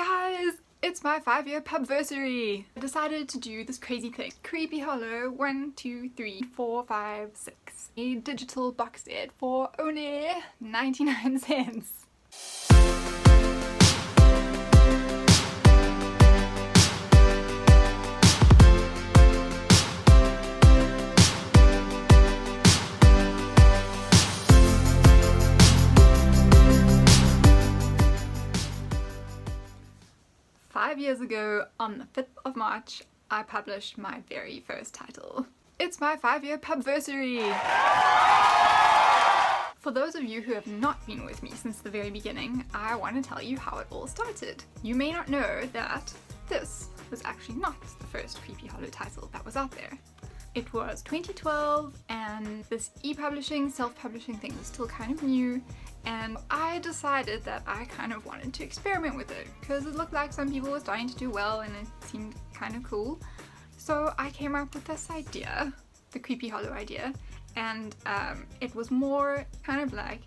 Guys, it's my 5-year pubversary. I decided to do this crazy thing. Creepy Hollow 1, 2, 3, 4, 5, 6. A digital box set for only 99 cents. Five years ago, on the 5th of March, I published my very first title. It's my 5-year pubversary! For those of you who have not been with me since the very beginning, I want to tell you how it all started. You may not know that this was actually not the first Creepy Hollow title that was out there. It was 2012 and this e-publishing, self-publishing thing was still kind of new, and I decided that I kind of wanted to experiment with it because it looked like some people were starting to do well and it seemed kind of cool. So I came up with this idea, the Creepy Hollow idea, and it was more kind of like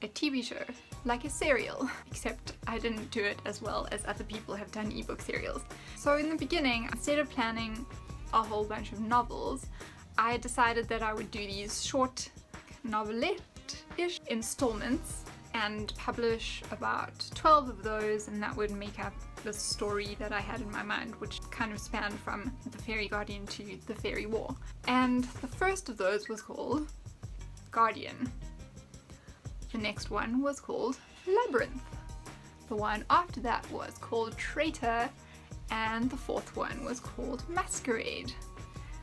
a TV show, like a serial, except I didn't do it as well as other people have done ebook serials. So in the beginning, instead of planning a whole bunch of novels, I decided that I would do these short novelette-ish installments and publish about 12 of those, and that would make up the story that I had in my mind, which kind of spanned from The Fairy Guardian to The Fairy War. And the first of those was called Guardian. The next one was called Labyrinth. The one after that was called Traitor, and the fourth one was called Masquerade.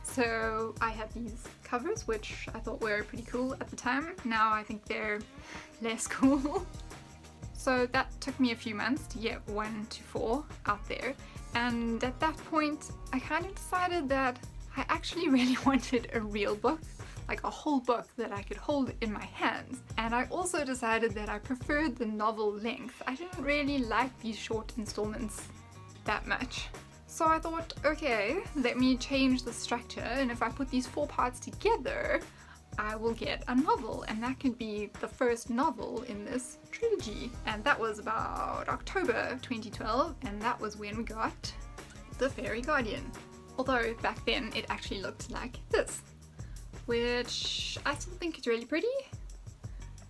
So I had these covers, which I thought were pretty cool at the time. Now I think they're less cool. So that took me a few months to get 1 to 4 out there. And at that point, I kind of decided that I actually really wanted a real book, like a whole book that I could hold in my hands. And I also decided that I preferred the novel length. I didn't really like these short installments that much. So I thought, okay, let me change the structure, and if I put these 4 parts together, I will get a novel, and that could be the first novel in this trilogy. And that was about October 2012, and that was when we got The Fairy Guardian. Although back then it actually looked like this, which I still think is really pretty.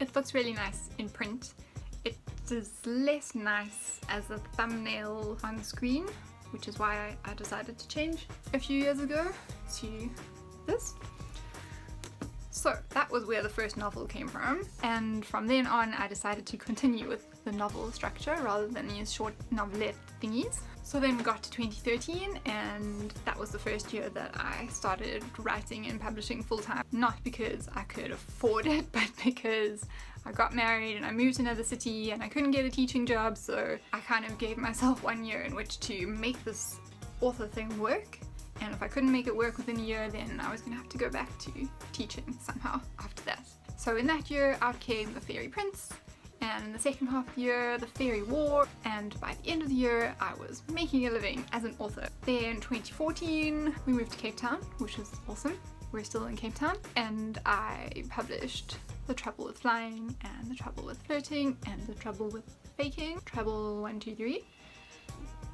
It looks really nice in print. It is less nice as a thumbnail on screen, which is why I decided to change a few years ago to this. So that was where the first novel came from, and from then on I decided to continue with the novel structure rather than these short novelette thingies. So then we got to 2013, and that was the first year that I started writing and publishing full-time. Not because I could afford it, but because I got married and I moved to another city and I couldn't get a teaching job, so I kind of gave myself 1 year in which to make this author thing work. And if I couldn't make it work within a year, then I was going to have to go back to teaching somehow after that. So in that year out came The Fairy Prince, and in the second half of the year, The Fairy War, and by the end of the year I was making a living as an author. Then 2014 we moved to Cape Town, which was awesome. We're still in Cape Town, and I published The Trouble with Flying, and The Trouble with Flirting, and The Trouble with Baking. Trouble 1, 2, 3.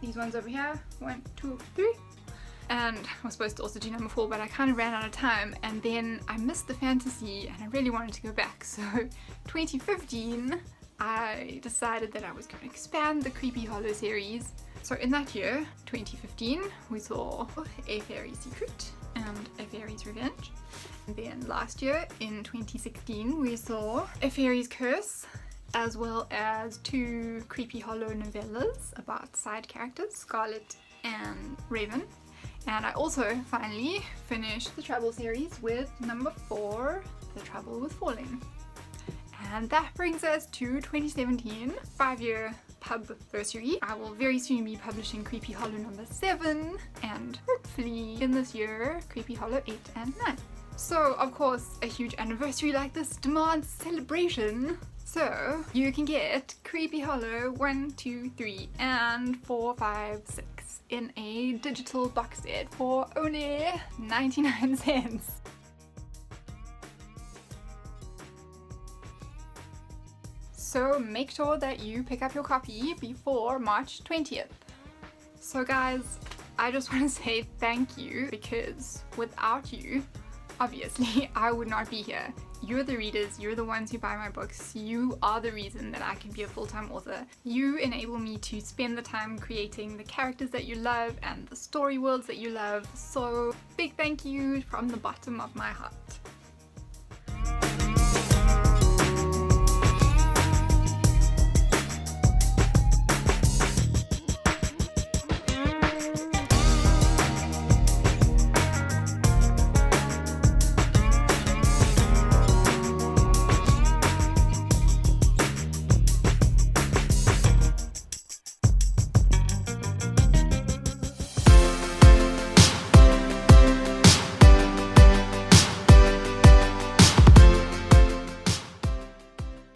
These ones over here, 1, 2, 3. And I was supposed to also do number 4, but I kind of ran out of time, and then I missed the fantasy and I really wanted to go back. So 2015 I decided that I was going to expand the Creepy Hollow series. So in that year, 2015, we saw A Fairy's Secret and A Fairy's Revenge. And then last year, in 2016, we saw A Fairy's Curse, as well as 2 Creepy Hollow novellas about side characters, Scarlet and Raven. And I also finally finished the Trouble series with number 4, The Trouble with Falling. And that brings us to 2017, 5-year pubversary. I will very soon be publishing Creepy Hollow number 7, and hopefully in this year, Creepy Hollow 8 and 9. So of course, a huge anniversary like this demands celebration. So you can get Creepy Hollow 1, 2, 3, and 4, 5, 6 in a digital box set for only 99 cents. So make sure that you pick up your copy before March 20th. So guys, I just want to say thank you, because without you, obviously, I would not be here. You're the readers, you're the ones who buy my books, you are the reason that I can be a full-time author. You enable me to spend the time creating the characters that you love and the story worlds that you love, so big thank you from the bottom of my heart.